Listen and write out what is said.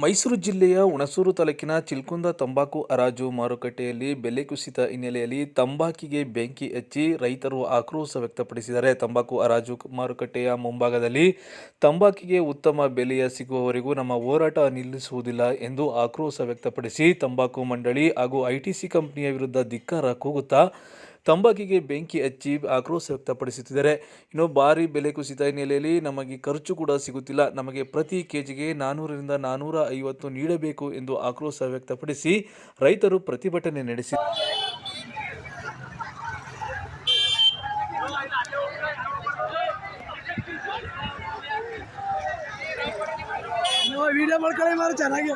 ಮೈಸೂರು ಜಿಲ್ಲೆಯ ಹುಣಸೂರು ತಾಲೂಕಿನ ಚಿಲ್ಕುಂದ ತಂಬಾಕು ಹರಾಜು ಮಾರುಕಟ್ಟೆಯಲ್ಲಿ ಬೆಲೆ ಕುಸಿತ ಹಿನ್ನೆಲೆಯಲ್ಲಿ ತಂಬಾಕಿಗೆ ಬೆಂಕಿ ಹಚ್ಚಿ ರೈತರು ಆಕ್ರೋಶ ವ್ಯಕ್ತಪಡಿಸಿದ್ದಾರೆ. ತಂಬಾಕು ಹರಾಜು ಮಾರುಕಟ್ಟೆಯ ಮುಂಭಾಗದಲ್ಲಿ ತಂಬಾಕಿಗೆ ಉತ್ತಮ ಬೆಲೆಯ ಸಿಗುವವರೆಗೂ ನಮ್ಮ ಹೋರಾಟ ನಿಲ್ಲಿಸುವುದಿಲ್ಲ ಎಂದು ಆಕ್ರೋಶ ವ್ಯಕ್ತಪಡಿಸಿ ತಂಬಾಕು ಮಂಡಳಿ ಹಾಗೂ ಐಟಿಸಿ ಕಂಪನಿಯ ವಿರುದ್ಧ ಧಿಕ್ಕಾರ ಕೂಗುತ್ತಾ ತಂಬಾಕಿಗೆ ಬೆಂಕಿ ಹಚ್ಚಿ ಆಕ್ರೋಶ ವ್ಯಕ್ತಪಡಿಸುತ್ತಿದ್ದಾರೆ. ಇನ್ನು ಭಾರಿ ಬೆಲೆ ಕುಸಿತ ಹಿನ್ನೆಲೆಯಲ್ಲಿ ನಮಗೆ ಖರ್ಚು ಕೂಡ ಸಿಗುತ್ತಿಲ್ಲ, ನಮಗೆ ಪ್ರತಿ ಕೆಜಿಗೆ 400ರಿಂದ 450 ನೀಡಬೇಕು ಎಂದು ಆಕ್ರೋಶ ವ್ಯಕ್ತಪಡಿಸಿ ರೈತರು ಪ್ರತಿಭಟನೆ ನಡೆಸಿದರು. ವಿಡಿಯೋ ಮಾಡ್ಕೊಳ್ಳಿ ಮಾರು ಚೆನ್ನಾಗಿ.